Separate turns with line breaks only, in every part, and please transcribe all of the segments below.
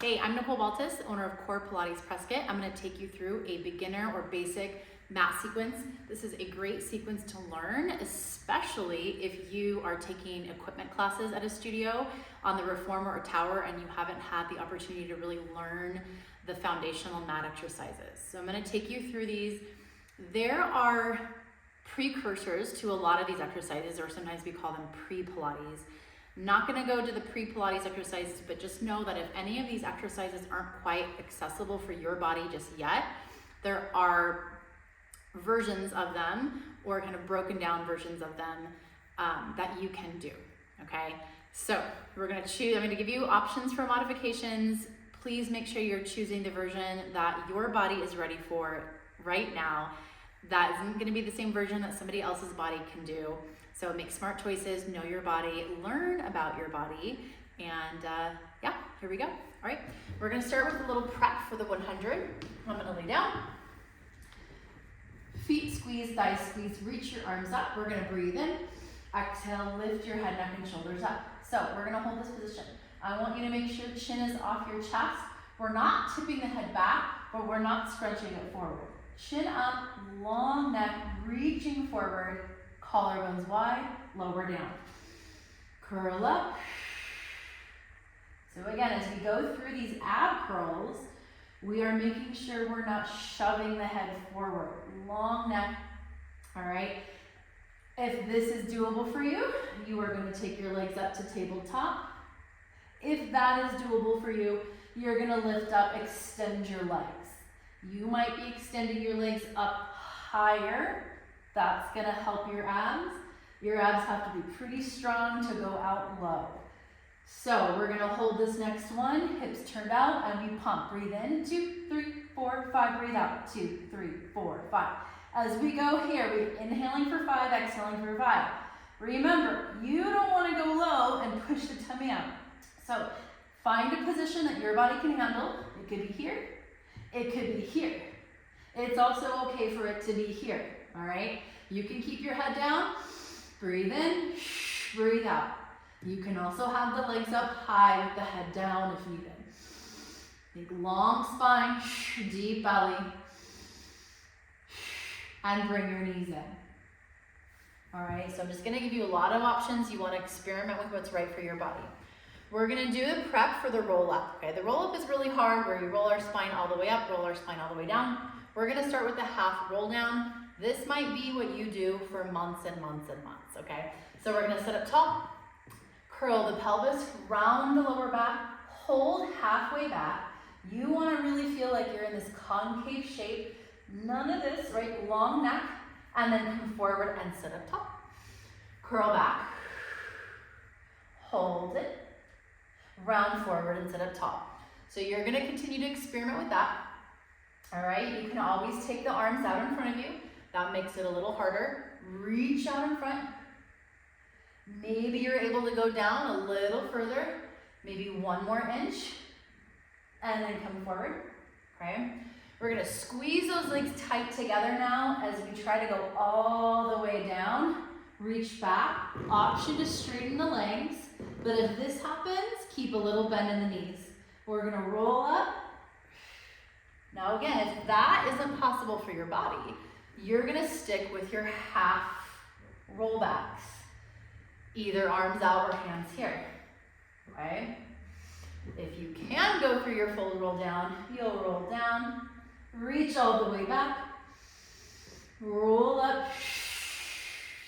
Hey, I'm Nicole Baltus, owner of Core Pilates Prescott. I'm going to take you through a beginner or basic mat sequence. This is a great sequence to learn, especially if you are taking equipment classes at a studio on the reformer or tower and you haven't had the opportunity to really learn the foundational mat exercises. So I'm going to take you through these. There are precursors to a lot of these exercises, or sometimes we call them pre-Pilates. Not going to go to the pre-Pilates exercises, but just know that if any of these exercises aren't quite accessible for your body just yet, there are versions of them or kind of broken down versions of them that you can do, okay? So we're going to choose, I'm going to give you options for modifications. Please make sure you're choosing the version that your body is ready for right now. That isn't going to be the same version that somebody else's body can do. So make smart choices, know your body, learn about your body, and yeah, here we go. All right, we're gonna start with a little prep for the 100. I'm gonna lay down. Feet squeeze, thighs squeeze, reach your arms up. We're gonna breathe in. Exhale, lift your head, neck, and shoulders up. So we're gonna hold this position. I want you to make sure chin is off your chest. We're not tipping the head back, but we're not scrunching it forward. Chin up, long neck, reaching forward. Collarbones wide, lower down. Curl up. So again, as we go through these ab curls, we are making sure we're not shoving the head forward. Long neck, all right? If this is doable for you, you are going to take your legs up to tabletop. If that is doable for you, you're going to lift up, extend your legs. You might be extending your legs up higher. That's going to help your abs. Your abs have to be pretty strong to go out low. So we're going to hold this next one, hips turned out, and we pump. Breathe in, 2, 3, 4, 5. Breathe out, 2, 3, 4, 5. As we go here, we're inhaling for 5, exhaling for 5. Remember, you don't want to go low and push the tummy out. So find a position that your body can handle. It could be here. It could be here. It's also okay for it to be here. All right, you can keep your head down, breathe in, breathe out. You can also have the legs up high with the head down if needed. Think long spine, deep belly, and bring your knees in. All right, so I'm just gonna give you a lot of options. You wanna experiment with what's right for your body. We're gonna do the prep for the roll up, okay? The roll up is really hard where you roll our spine all the way up, roll our spine all the way down. We're gonna start with the half roll down. This might be what you do for months and months and months, okay? So we're gonna sit up tall, curl the pelvis, round the lower back, hold halfway back. You wanna really feel like you're in this concave shape. None of this, right? Long neck, and then come forward and sit up tall. Curl back, hold it, round forward and sit up tall. So you're gonna continue to experiment with that. All right, you can always take the arms out in front of you. That makes it a little harder. Reach out in front. Maybe you're able to go down a little further, maybe 1 more inch, and then come forward, okay? We're gonna squeeze those legs tight together now as we try to go all the way down. Reach back, option to straighten the legs, but if this happens, keep a little bend in the knees. We're gonna roll up. Now again, if that isn't possible for your body, you're gonna stick with your half rollbacks. Either arms out or hands here, okay? If you can go through your full roll down, you'll roll down, reach all the way back, roll up,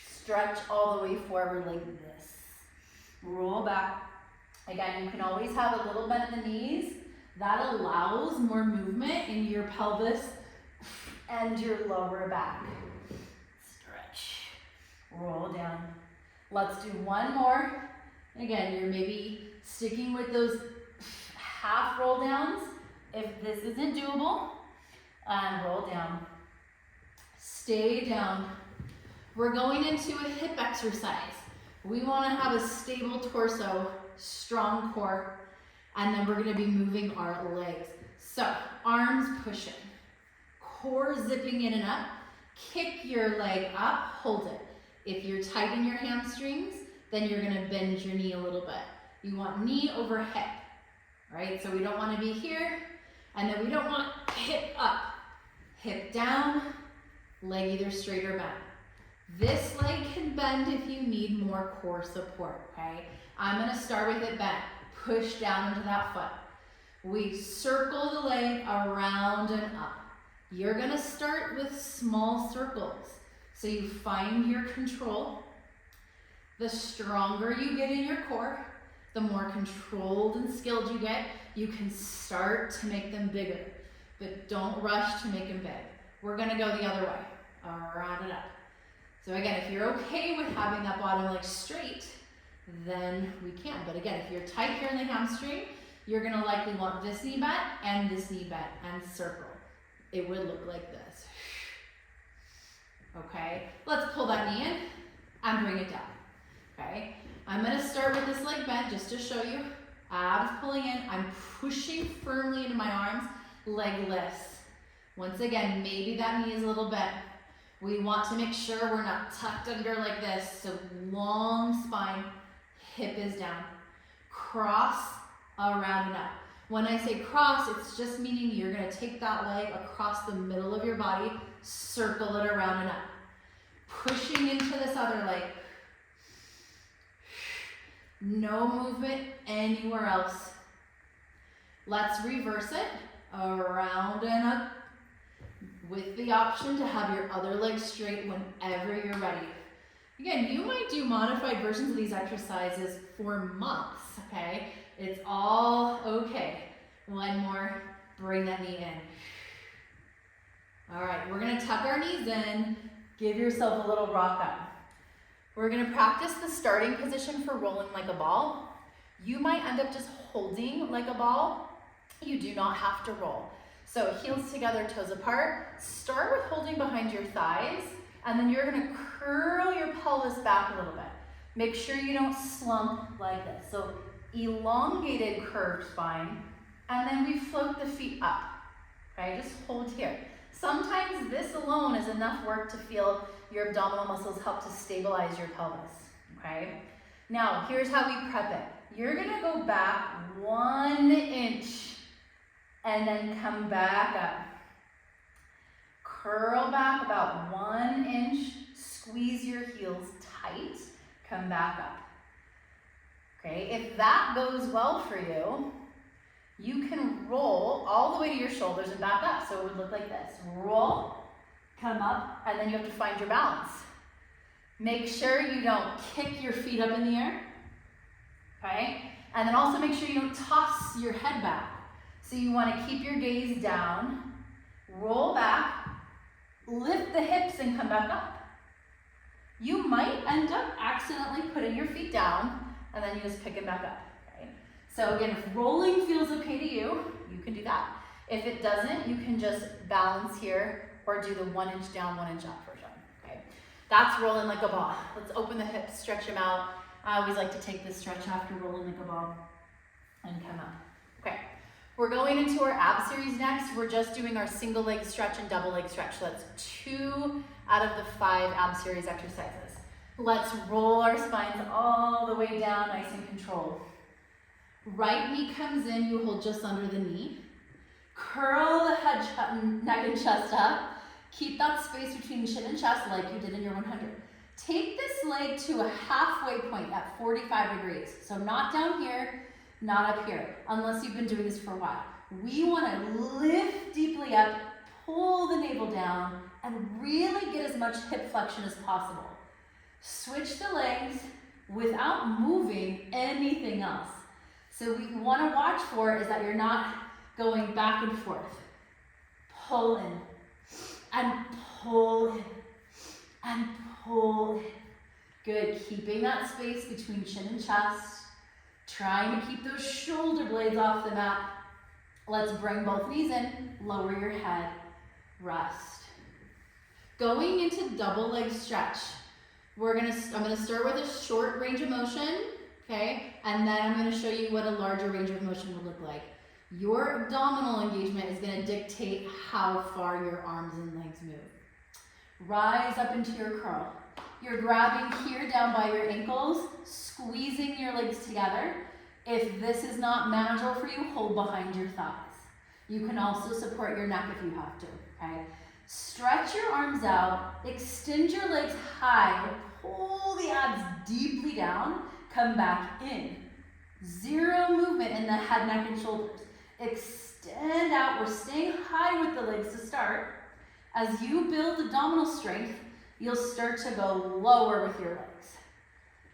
stretch all the way forward like this. Roll back. Again, you can always have a little bend in the knees. That allows more movement in your pelvis and your lower back. Stretch, roll down. Let's do one more. Again, you're maybe sticking with those half roll downs. If this isn't doable, and roll down. Stay down. We're going into a hip exercise. We want to have a stable torso, strong core, and then we're going to be moving our legs. So arms pushing. Core zipping in and up, kick your leg up, hold it. If you're tight in your hamstrings, then you're gonna bend your knee a little bit. You want knee over hip. right? So we don't want to be here, and then we don't want hip up, hip down, leg either straight or bent. This leg can bend if you need more core support, okay? I'm gonna start with it bent. Push down into that foot. We circle the leg around and up. You're gonna start with small circles. So you find your control. The stronger you get in your core, the more controlled and skilled you get, you can start to make them bigger. But don't rush to make them big. We're gonna go the other way, around and up. So again, if you're okay with having that bottom leg straight, then we can. But again, if you're tight here in the hamstring, you're gonna likely want this knee bent and this knee bent and circle. It would look like this. Okay, let's pull that knee in and bring it down. Okay, I'm gonna start with this leg bent just to show you. Abs pulling in, I'm pushing firmly into my arms, leg lifts. Once again, maybe that knee is a little bent. We want to make sure we're not tucked under like this. So long spine, hip is down. Cross, around and up. When I say cross, it's just meaning you're gonna take that leg across the middle of your body, circle it around and up. Pushing into this other leg. No movement anywhere else. Let's reverse it, around and up, with the option to have your other leg straight whenever you're ready. Again, you might do modified versions of these exercises for months, okay? It's all okay. One more, bring that knee in. All right, we're gonna tuck our knees in, give yourself a little rock up. We're gonna practice the starting position for rolling like a ball. You might end up just holding like a ball. You do not have to roll. So heels together, toes apart. Start with holding behind your thighs, and then you're gonna curl your pelvis back a little bit. Make sure you don't slump like this. So elongated curved spine, and then we float the feet up, okay? Just hold here. Sometimes this alone is enough work to feel your abdominal muscles help to stabilize your pelvis, okay? Now, here's how we prep it. You're gonna go back 1 inch and then come back up. Curl back about 1 inch, squeeze your heels tight, come back up. Okay, if that goes well for you, you can roll all the way to your shoulders and back up. So it would look like this. Roll, come up, and then you have to find your balance. Make sure you don't kick your feet up in the air, okay? And then also make sure you don't toss your head back. So you want to keep your gaze down, roll back, lift the hips and come back up. You might end up accidentally putting your feet down and then you just pick it back up, okay? So again, if rolling feels okay to you, you can do that. If it doesn't, you can just balance here or do the 1 inch down, 1 inch up version, okay? That's rolling like a ball. Let's open the hips, stretch them out. I always like to take this stretch after rolling like a ball and come up. Okay, we're going into our ab series next. We're just doing our single leg stretch and double leg stretch. So that's 2 out of the 5 ab series exercises. Let's roll our spines all the way down, nice and controlled. Right knee comes in, you hold just under the knee. Curl the head, neck and chest up. Keep that space between chin and chest like you did in your 100. Take this leg to a halfway point at 45 degrees. So not down here, not up here, unless you've been doing this for a while. We want to lift deeply up, pull the navel down, and really get as much hip flexion as possible. Switch the legs without moving anything else. So what we want to watch for is that you're not going back and forth. Pull in, and pull in, and pull in. Good, keeping that space between chin and chest. Trying to keep those shoulder blades off the mat. Let's bring both knees in, lower your head, rest. Going into double leg stretch. I'm gonna start with a short range of motion, okay? And then I'm gonna show you what a larger range of motion would look like. Your abdominal engagement is gonna dictate how far your arms and legs move. Rise up into your curl. You're grabbing here down by your ankles, squeezing your legs together. If this is not manageable for you, hold behind your thighs. You can also support your neck if you have to, okay? Stretch your arms out, extend your legs high, pull the abs deeply down, come back in. Zero movement in the head, neck, and shoulders. Extend out, we're staying high with the legs to start. As you build abdominal strength, you'll start to go lower with your legs.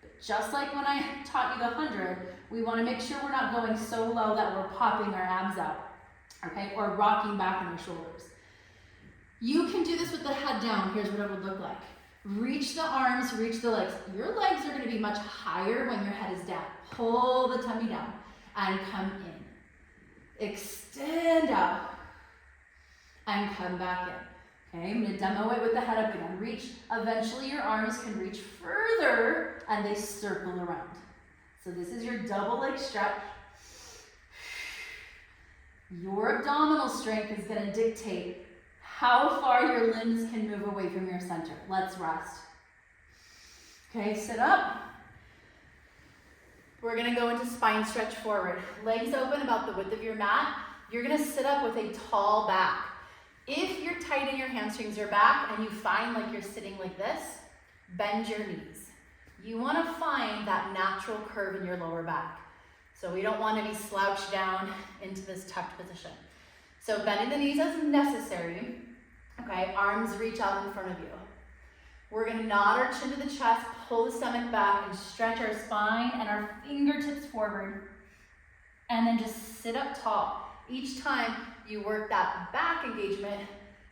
But just like when I taught you the 100, we want to make sure we're not going so low that we're popping our abs out, okay, or rocking back on our shoulders. You can do this with the head down. Here's what it would look like. Reach the arms, reach the legs. Your legs are going to be much higher when your head is down. Pull the tummy down and come in. Extend out and come back in. Okay, I'm going to demo it with the head up again. Reach. Eventually your arms can reach further and they circle around. So this is your double leg stretch. Your abdominal strength is going to dictate how far your limbs can move away from your center. Let's rest. Okay, sit up. We're going to go into spine stretch forward. Legs open about the width of your mat. You're going to sit up with a tall back. If you're tight and your hamstrings are back and you find like you're sitting like this, bend your knees. You want to find that natural curve in your lower back. So we don't want to be slouched down into this tucked position. So bending the knees as necessary. Okay, arms reach out in front of you. We're going to nod our chin to the chest, pull the stomach back, and stretch our spine and our fingertips forward. And then just sit up tall. Each time you work that back engagement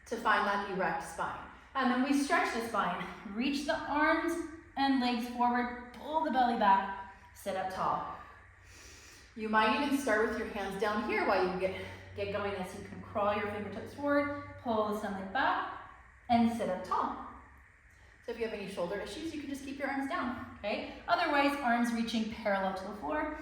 to find that erect spine. And then we stretch the spine. Reach the arms and legs forward, pull the belly back, sit up tall. You might even start with your hands down here while you get going, as you can crawl your fingertips forward, pull the stomach back, and sit up tall. So if you have any shoulder issues, you can just keep your arms down, okay? Otherwise, arms reaching parallel to the floor.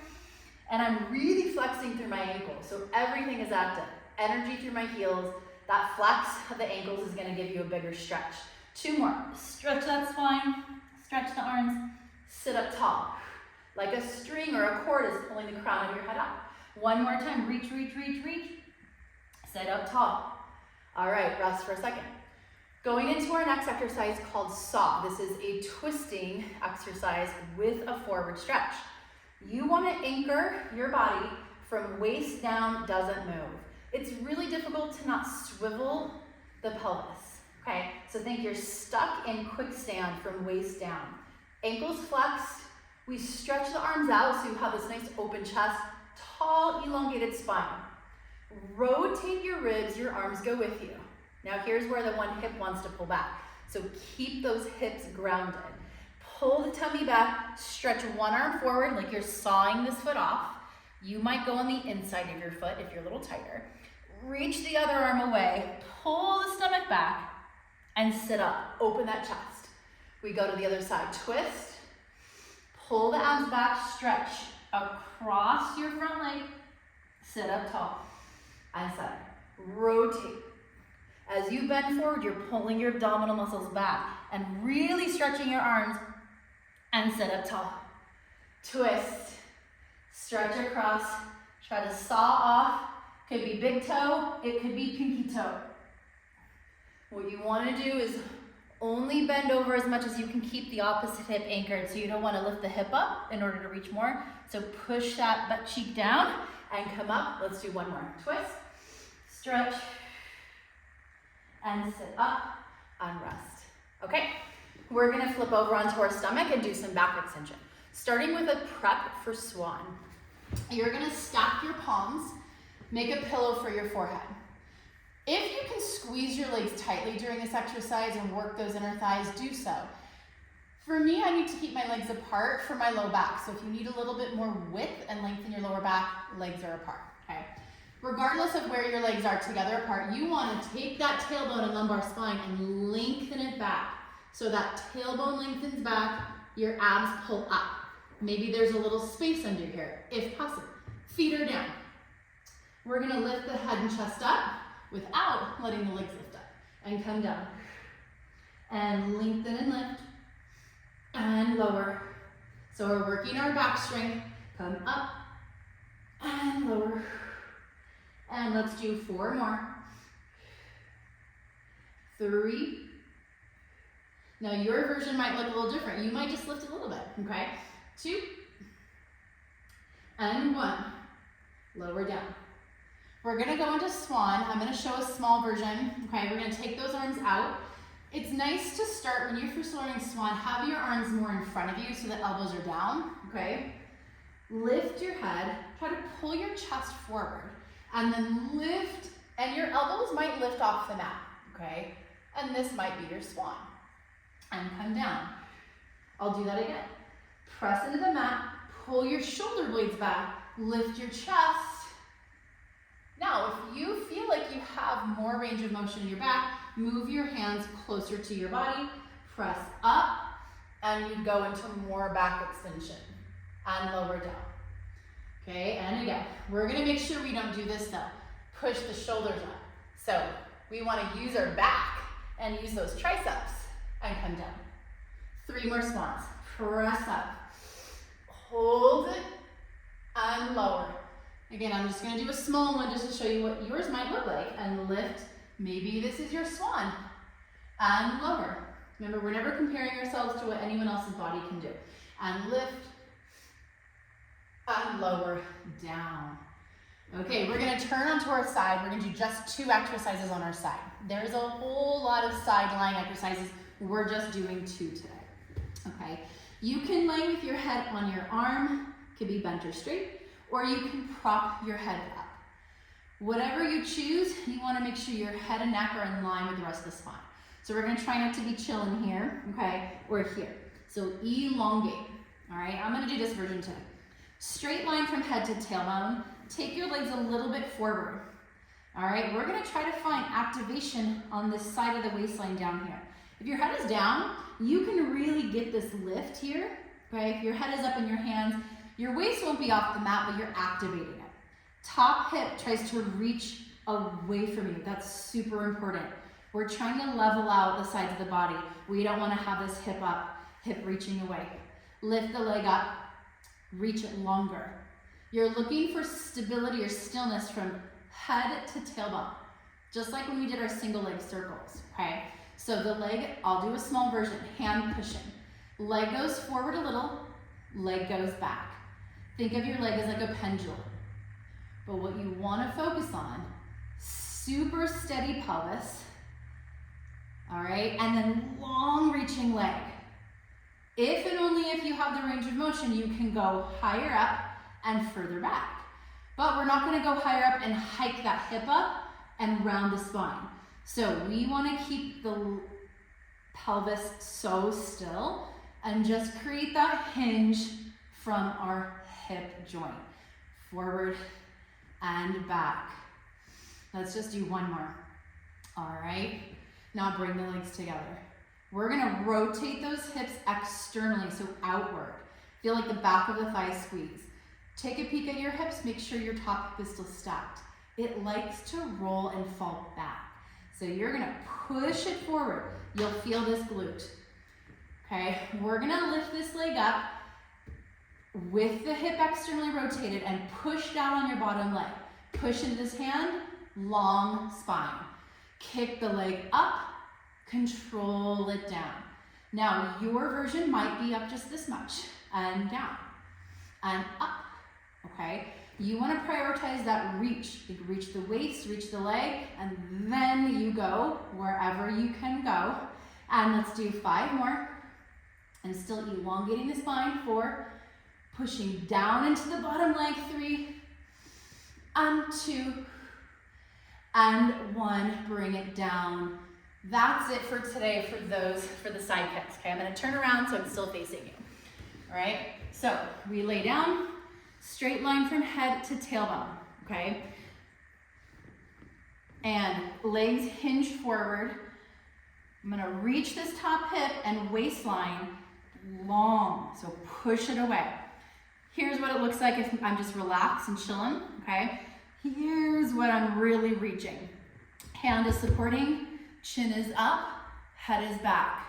And I'm really flexing through my ankles, so everything is active. Energy through my heels. That flex of the ankles is gonna give you a bigger stretch. 2 more. Stretch that spine, stretch the arms, sit up tall. Like a string or a cord is pulling the crown of your head up. 1 more time, reach, reach, reach, reach. Sit up tall. All right, rest for a second. Going into our next exercise called saw. This is a twisting exercise with a forward stretch. You want to anchor your body from waist down, doesn't move. It's really difficult to not swivel the pelvis, okay? So think you're stuck in quick stand from waist down. Ankles flexed. We stretch the arms out so you have this nice open chest, tall, elongated spine. Rotate your ribs, your arms go with you. Now here's where the one hip wants to pull back. So keep those hips grounded. Pull the tummy back, stretch one arm forward like you're sawing this foot off. You might go on the inside of your foot if you're a little tighter. Reach the other arm away, pull the stomach back, and sit up. Open that chest. We go to the other side. Twist, pull the abs back, stretch across your front leg, sit up tall, and center. Rotate. As you bend forward, you're pulling your abdominal muscles back and really stretching your arms, and sit up tall. Twist, stretch across, try to saw off. Could be big toe, it could be pinky toe. What you want to do is only bend over as much as you can keep the opposite hip anchored, so you don't want to lift the hip up in order to reach more. So push that butt cheek down and come up. Let's do 1 more. Twist, stretch, and sit up and rest. Okay, we're going to flip over onto our stomach and do some back extension. Starting with a prep for swan. You're going to stack your palms, make a pillow for your forehead. If you can squeeze your legs tightly during this exercise and work those inner thighs, do so. For me, I need to keep my legs apart for my low back. So if you need a little bit more width and length in your lower back, legs are apart, okay? Regardless of where your legs are together apart, you want to take that tailbone and lumbar spine and lengthen it back. So that tailbone lengthens back, your abs pull up. Maybe there's a little space under here, if possible. Feet are down. We're going to lift the head and chest up without letting the legs lift up. And come down. And lengthen and lift. And lower. So we're working our back strength. Come up and lower. And let's do 4 more. 3. Now your version might look a little different. You might just lift a little bit, okay? 2, and 1. Lower down. We're gonna go into swan. I'm gonna show a small version, okay? We're gonna take those arms out. It's nice to start, when you're first learning swan, have your arms more in front of you so the elbows are down, okay? Lift your head, try to pull your chest forward, and then lift, and your elbows might lift off the mat, okay? And this might be your swan. And come down. I'll do that again. Press into the mat, pull your shoulder blades back, lift your chest. Now, if you feel like you have more range of motion in your back, move your hands closer to your body, press up, and you go into more back extension and lower down. Okay, and again, we're gonna make sure we don't do this though. Push the shoulders up. So we wanna use our back and use those triceps and come down. 3 more swans. Press up. Hold it and lower. Again, I'm just gonna do a small one just to show you what yours might look like, and lift. Maybe this is your swan, and lower. Remember, we're never comparing ourselves to what anyone else's body can do. And lift, and lower, down. Okay, we're gonna turn onto our side. We're gonna do just 2 exercises on our side. There's a whole lot of side lying exercises. We're just doing 2 today, okay? You can lay with your head on your arm, could be bent or straight, or you can prop your head up. Whatever you choose, you wanna make sure your head and neck are in line with the rest of the spine. So we're gonna try not to be chilling here, okay, or here. So elongate, all right? I'm gonna do this version today. Straight line from head to tailbone. Take your legs a little bit forward, all right? We're gonna try to find activation on this side of the waistline down here. If your head is down, you can really get this lift here, okay? If your head is up in your hands, your waist won't be off the mat, but you're activating it. Top hip tries to reach away from you. That's super important. We're trying to level out the sides of the body. We don't want to have this hip up, hip reaching away. Lift the leg up, reach it longer. You're looking for stability or stillness from head to tailbone, just like when we did our single leg circles, okay? So the leg, I'll do a small version, hand pushing. Leg goes forward a little, leg goes back. Think of your leg as like a pendulum. But what you want to focus on, super steady pelvis, all right? And then long reaching leg. If and only if you have the range of motion, you can go higher up and further back. But we're not going to go higher up and hike that hip up and round the spine. So we want to keep the pelvis so still and just create that hinge from our hip joint. Forward and back. Let's just do 1 more. All right, now bring the legs together. We're gonna rotate those hips externally, so outward. Feel like the back of the thigh squeeze. Take a peek at your hips, make sure your top hip is still stacked. It likes to roll and fall back. So you're gonna push it forward. You'll feel this glute. Okay, we're gonna lift this leg up with the hip externally rotated and push down on your bottom leg. Push into this hand, long spine. Kick the leg up, control it down. Now your version might be up just this much and down and up, okay? You wanna prioritize that reach. You reach the waist, reach the leg, and then you go wherever you can go. And let's do 5 more. And still elongating the spine, 4, pushing down into the bottom leg, 3, and 2, and 1, bring it down. That's it for today for the side kicks, okay? I'm gonna turn around so I'm still facing you, all right? So we lay down, straight line from head to tailbone, okay? And legs hinge forward. I'm gonna reach this top hip and waistline long, so push it away. Here's what it looks like if I'm just relaxed and chilling, okay? Here's what I'm really reaching. Hand is supporting, chin is up, head is back,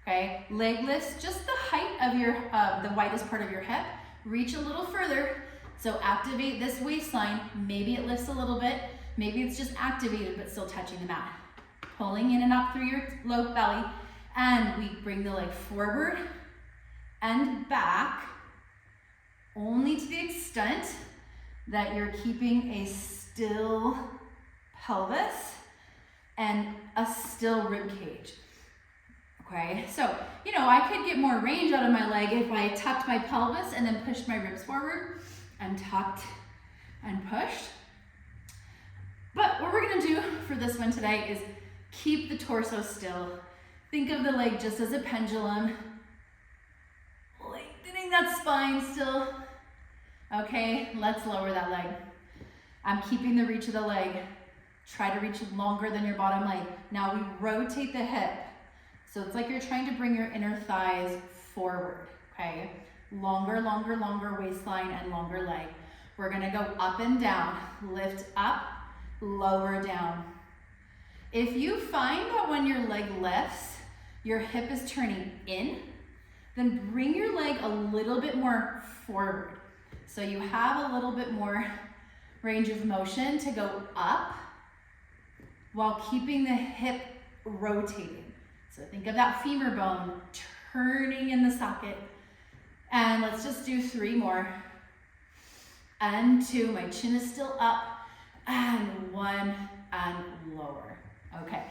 okay? Leg lifts just the height of your, the widest part of your hip. Reach a little further So activate this waistline. Maybe it lifts a little bit. Maybe it's just activated but still touching the mat. Pulling in and up through your low belly. And we bring the leg forward and back, only to the extent that you're keeping a still pelvis and a still rib cage. Okay, so, you know, I could get more range out of my leg if I tucked my pelvis and then pushed my ribs forward and tucked and pushed. But what we're gonna do for this one today is keep the torso still. Think of the leg just as a pendulum. Lengthening that spine still. Okay, let's lower that leg. I'm keeping the reach of the leg. Try to reach longer than your bottom leg. Now we rotate the hip. So it's like you're trying to bring your inner thighs forward, okay? Longer, longer, longer waistline and longer leg. We're gonna go up and down. Lift up, lower down. If you find that when your leg lifts, your hip is turning in, then bring your leg a little bit more forward. So you have a little bit more range of motion to go up while keeping the hip rotating. So think of that femur bone turning in the socket. And let's just do 3 more. And 2, my chin is still up. And 1, and lower. Okay.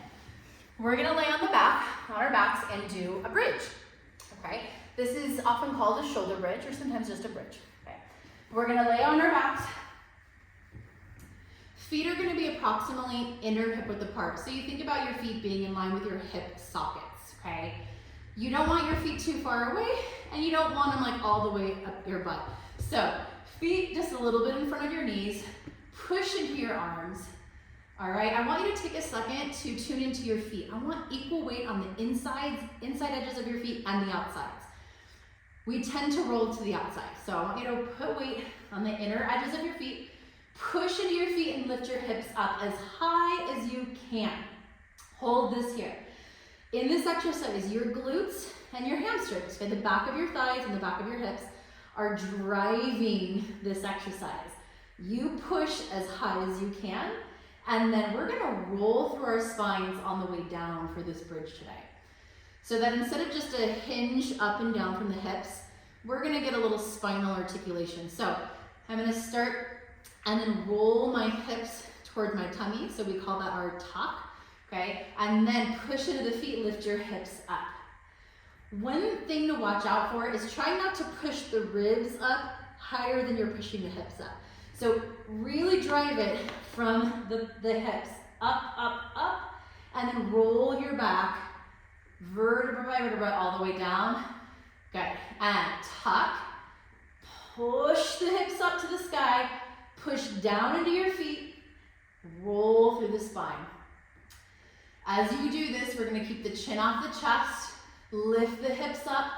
We're gonna lay on the back, on our backs, and do a bridge. Okay. This is often called a shoulder bridge or sometimes just a bridge. Okay. We're gonna lay on our backs. Feet are gonna be approximately inner hip width apart. So you think about your feet being in line with your hip sockets, okay? You don't want your feet too far away and you don't want them like all the way up your butt. So feet just a little bit in front of your knees, push into your arms. All right, I want you to take a second to tune into your feet. I want equal weight on the inside edges of your feet and the outsides. We tend to roll to the outside. So I want you to put weight on the inner edges of your feet. Push into your feet and lift your hips up as high as you can. Hold this here. In this exercise, your glutes and your hamstrings, okay, the back of your thighs and the back of your hips, are driving this exercise. You push as high as you can, and then we're gonna roll through our spines on the way down for this bridge today. So that instead of just a hinge up and down from the hips, we're gonna get a little spinal articulation. So I'm gonna start and then roll my hips toward my tummy. So we call that our tuck, okay? And then push into the feet, lift your hips up. One thing to watch out for is try not to push the ribs up higher than you're pushing the hips up. So really drive it from the hips up, up, up, and then roll your back vertebra by vertebra all the way down. Good, and tuck, push the hips up to the sky, push down into your feet, roll through the spine. As you do this, we're gonna keep the chin off the chest, lift the hips up.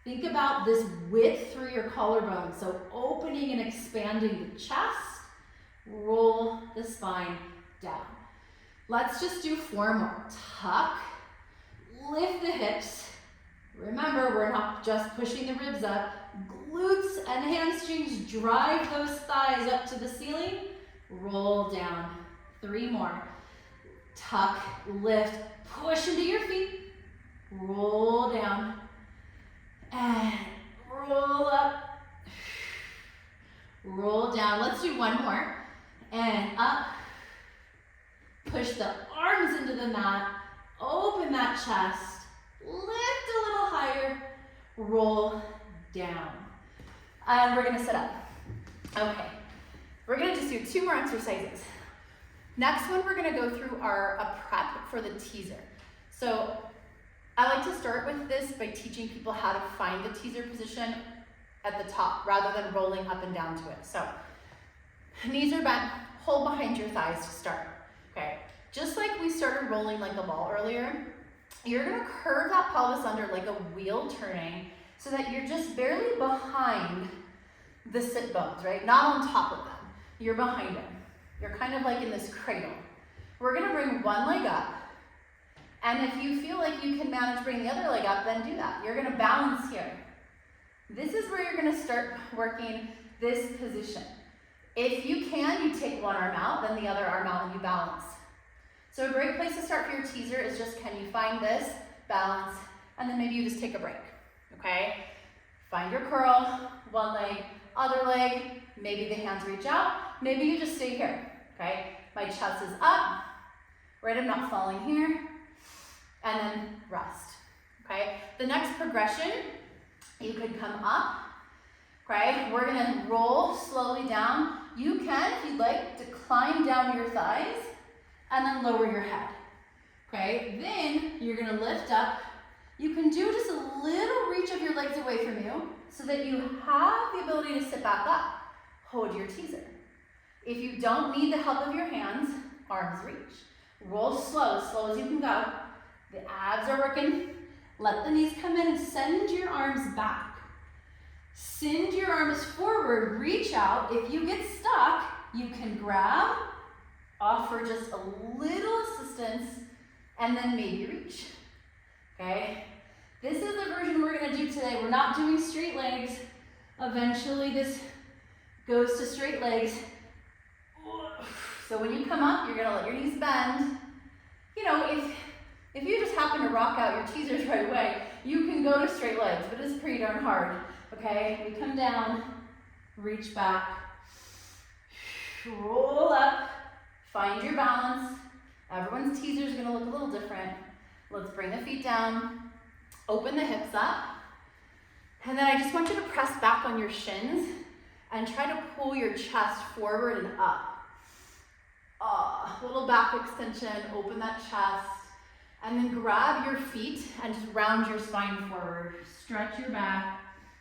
Think about this width through your collarbone. So opening and expanding the chest, roll the spine down. Let's just do 4 more. Tuck, lift the hips. Remember, we're not just pushing the ribs up. Glutes and hamstrings drive those thighs up to the ceiling. Roll down. 3 more. Tuck, lift, push into your feet. Roll down. And roll up. Roll down. Let's do 1 more. And up. Push the arms into the mat. Open that chest. Lift a little higher. Roll down. And we're gonna sit up. Okay. We're gonna just do 2 more exercises. Next one, we're gonna go through a prep for the teaser. So I like to start with this by teaching people how to find the teaser position at the top rather than rolling up and down to it. So knees are bent, hold behind your thighs to start. Okay. Just like we started rolling like a ball earlier, you're gonna curve that pelvis under like a wheel turning so that you're just barely behind the sit bones, right? Not on top of them. You're behind them. You're kind of like in this cradle. We're gonna bring one leg up, and if you feel like you can manage bringing the other leg up, then do that. You're gonna balance here. This is where you're gonna start working this position. If you can, you take one arm out, then the other arm out, and you balance. So a great place to start for your teaser is just, can you find this, balance, and then maybe you just take a break, okay? Find your curl, one leg, other leg, maybe the hands reach out, maybe you just stay here, okay? My chest is up, right, I'm not falling here, and then rest, okay? The next progression, you could come up, okay? We're gonna roll slowly down. You can, if you'd like, to climb down your thighs and then lower your head, okay? Then you're gonna lift up. You can do just a little reach of your legs away from you so that you have the ability to sit back up. Hold your teaser. If you don't need the help of your hands, arms reach. Roll slow as you can go. The abs are working. Let the knees come in and send your arms back. Send your arms forward, reach out. If you get stuck, you can grab, offer just a little assistance, and then maybe reach, okay? This is the version we're gonna do today. We're not doing straight legs. Eventually this goes to straight legs. So when you come up, you're gonna let your knees bend. You know, if you just happen to rock out your teasers right away, you can go to straight legs, but it's pretty darn hard, okay? We come down, reach back, roll up, find your balance. Everyone's teaser is gonna look a little different. Let's bring the feet down, open the hips up, and then I just want you to press back on your shins and try to pull your chest forward and up. Little back extension, open that chest, and then grab your feet and just round your spine forward. Stretch your back,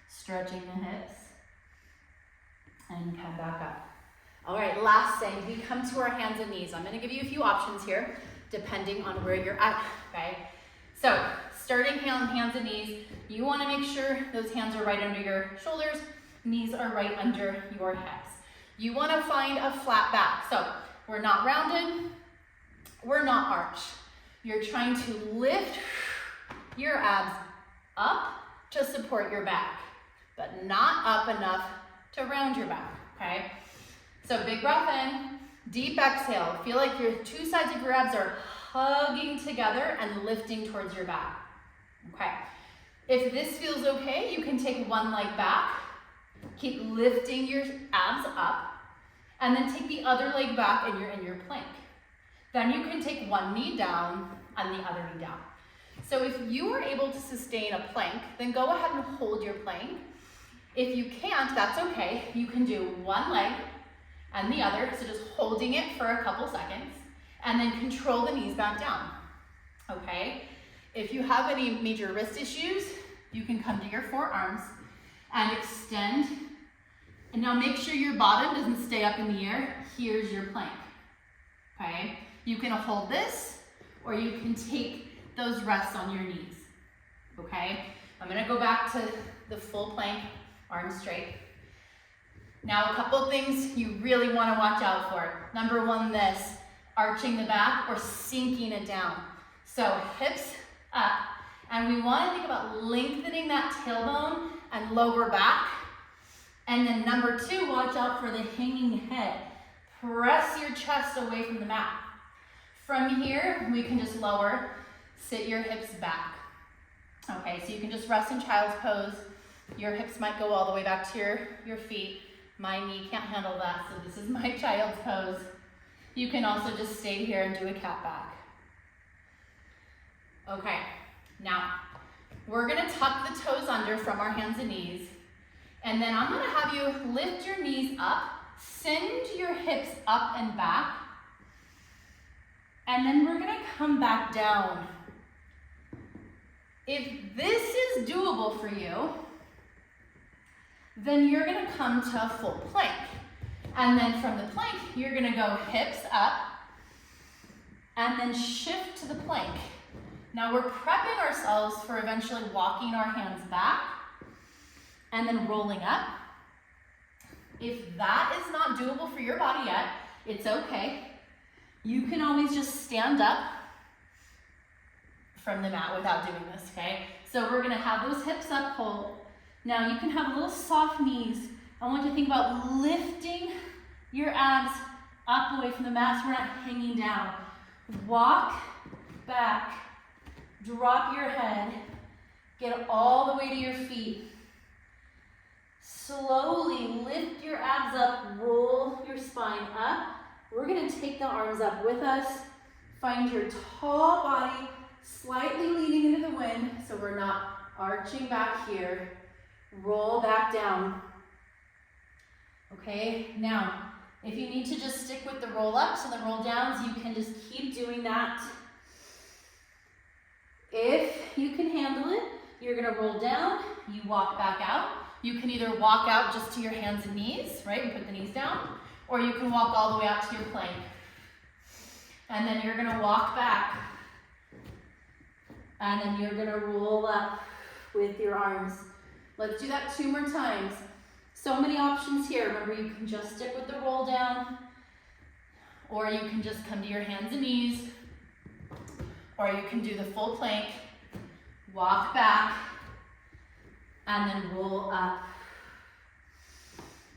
stretching the hips, and come back up. All right, last thing, we come to our hands and knees. I'm gonna give you a few options here, depending on where you're at, okay? So, starting hands and knees, you wanna make sure those hands are right under your shoulders, knees are right under your hips. You wanna find a flat back. So, we're not rounded, we're not arched. You're trying to lift your abs up to support your back, but not up enough to round your back, okay? So big breath in, deep exhale. Feel like your two sides of your abs are hugging together and lifting towards your back, okay? If this feels okay, you can take one leg back, keep lifting your abs up, and then take the other leg back and you're in your plank. Then you can take one knee down and the other knee down. So if you are able to sustain a plank, then go ahead and hold your plank. If you can't, that's okay. You can do one leg and the other, so just holding it for a couple seconds, and then control the knees back down, okay? If you have any major wrist issues, you can come to your forearms and extend. And now make sure your bottom doesn't stay up in the air. Here's your plank, okay? You can hold this, or you can take those rests on your knees, okay? I'm gonna go back to the full plank, arms straight. Now a couple things you really wanna watch out for. Number one, this, arching the back or sinking it down. So hips up, and we wanna think about lengthening that tailbone and lower back. And then number two, watch out for the hanging head. Press your chest away from the mat. From here, we can just lower, sit your hips back. Okay, so you can just rest in child's pose. Your hips might go all the way back to your feet. My knee can't handle that, so this is my child's pose. You can also just stay here and do a cat back. Okay, now we're gonna tuck the toes under from our hands and knees. And then I'm gonna have you lift your knees up, send your hips up and back, and then we're gonna come back down. If this is doable for you, then you're gonna come to a full plank. And then from the plank, you're gonna go hips up, and then shift to the plank. Now we're prepping ourselves for eventually walking our hands back, and then rolling up. If that is not doable for your body yet, it's okay. You can always just stand up from the mat without doing this, okay? So we're gonna have those hips up, hold. Now you can have little soft knees I want you to think about lifting your abs up away from the mat so we're not hanging down. Walk back, drop your head, get all the way to your feet. Slowly lift your abs up, roll your spine up. We're gonna take the arms up with us. Find your tall body slightly leaning into the wind so we're not arching back here. Roll back down. Okay, now, if you need to just stick with the roll ups and the roll downs, you can just keep doing that. If you can handle it, you're gonna roll down, you walk back out. You can either walk out just to your hands and knees, right, and put the knees down, or you can walk all the way out to your plank. And then you're gonna walk back, and then you're gonna roll up with your arms. Let's do that 2 more times. So many options here. Remember, you can just stick with the roll down, or you can just come to your hands and knees, or you can do the full plank, walk back, and then roll up.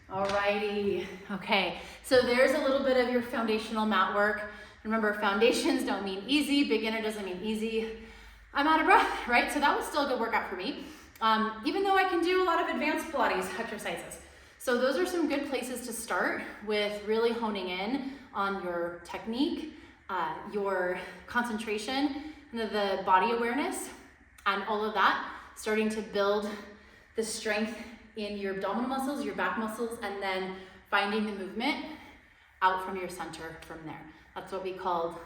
Alrighty, okay. So there's a little bit of your foundational mat work. Remember, foundations don't mean easy, beginner doesn't mean easy. I'm out of breath, right? So that was still a good workout for me. Even though I can do a lot of advanced Pilates exercises. So those are some good places to start with really honing in on your technique, your concentration, and the body awareness, and all of that, starting to build the strength in your abdominal muscles, your back muscles, and then finding the movement out from your center from there. That's what we call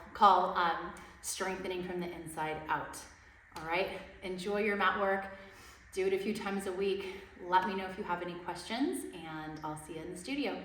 strengthening from the inside out. All right, enjoy your mat work. Do it a few times a week. Let me know if you have any questions, and I'll see you in the studio.